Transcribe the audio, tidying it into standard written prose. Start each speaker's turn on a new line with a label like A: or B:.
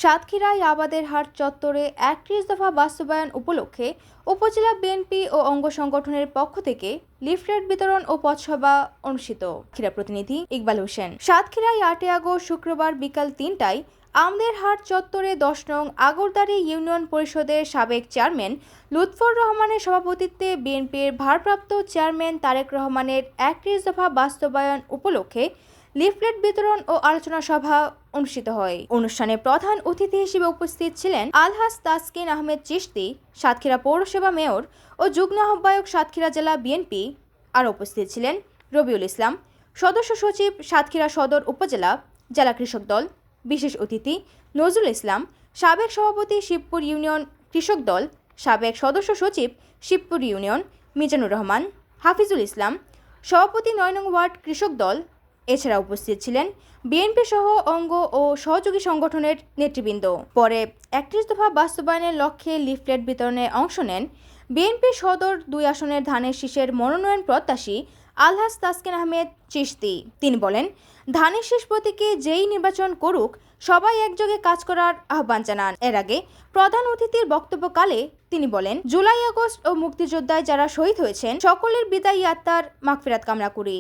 A: সাতক্ষীরায় আবাদের হাট চত্বরে ৩১ দফা বাস্তবায়ন উপলক্ষে উপজেলা বিএনপি ও অঙ্গ সংগঠনের পক্ষ থেকে লিফলেট বিতরণ ও পথসভা অনুষ্ঠিত। সাতক্ষীরা প্রতিনিধি ইকবাল হোসেন। সাতক্ষীরায় ৮ আগস্ট শুক্রবার বিকাল ৩টায় আমাদের হাট চত্বরে ১০ নং আগরদাড়ি ইউনিয়ন পরিষদের সাবেক চেয়ারম্যান লুৎফর রহমানের সভাপতিত্বে বিএনপির ভারপ্রাপ্ত চেয়ারম্যান তারেক রহমানের ৩১ দফা বাস্তবায়ন উপলক্ষে লিফলেট বিতরণ ও আলোচনা সভা অনুষ্ঠিত হয়। অনুষ্ঠানে প্রধান অতিথি হিসেবে উপস্থিত ছিলেন আলহাজ তাসকিন আহমেদ চিশতি, সাতক্ষীরা পৌরসভা মেয়র ও যুগ্ম আহ্বায়ক সাতক্ষীরা জেলা বিএনপি। আর উপস্থিত ছিলেন রবিউল ইসলাম, সদস্য সচিব সাতক্ষীরা সদর উপজেলা জেলা কৃষক দল, বিশেষ অতিথি নজরুল ইসলাম, সাবেক সভাপতি শিবপুর ইউনিয়ন কৃষক দল, সাবেক সদস্য সচিব শিবপুর ইউনিয়ন মিজানুর রহমান, হাফিজুল ইসলাম, সভাপতি ৯ নং ওয়ার্ড কৃষক দল। এছাড়া উপস্থিত ছিলেন বিএনপি সহ অঙ্গ ও সহযোগী সংগঠনের নেতৃবৃন্দ। পরে ৩১ দফা বাস্তবায়নের লক্ষ্যে লিফলেট বিতরণে অংশ নেন বিএনপি সদর ২ আসনের ধানের শীষের মনোনয়ন প্রত্যাশী আলহাজ তাসকিন আহমেদ চিশতি। তিনি বলেন, ধানের শীষ প্রতীকে যেই নির্বাচন করুক সবাই একযোগে কাজ করার আহ্বান জানান। এর আগে প্রধান অতিথির বক্তব্যকালে তিনি বলেন, জুলাই আগস্ট ও মুক্তিযোদ্ধায় যারা শহীদ হয়েছেন সকলের বিদায়ী আত্মার মাগফিরাত কামনা করি।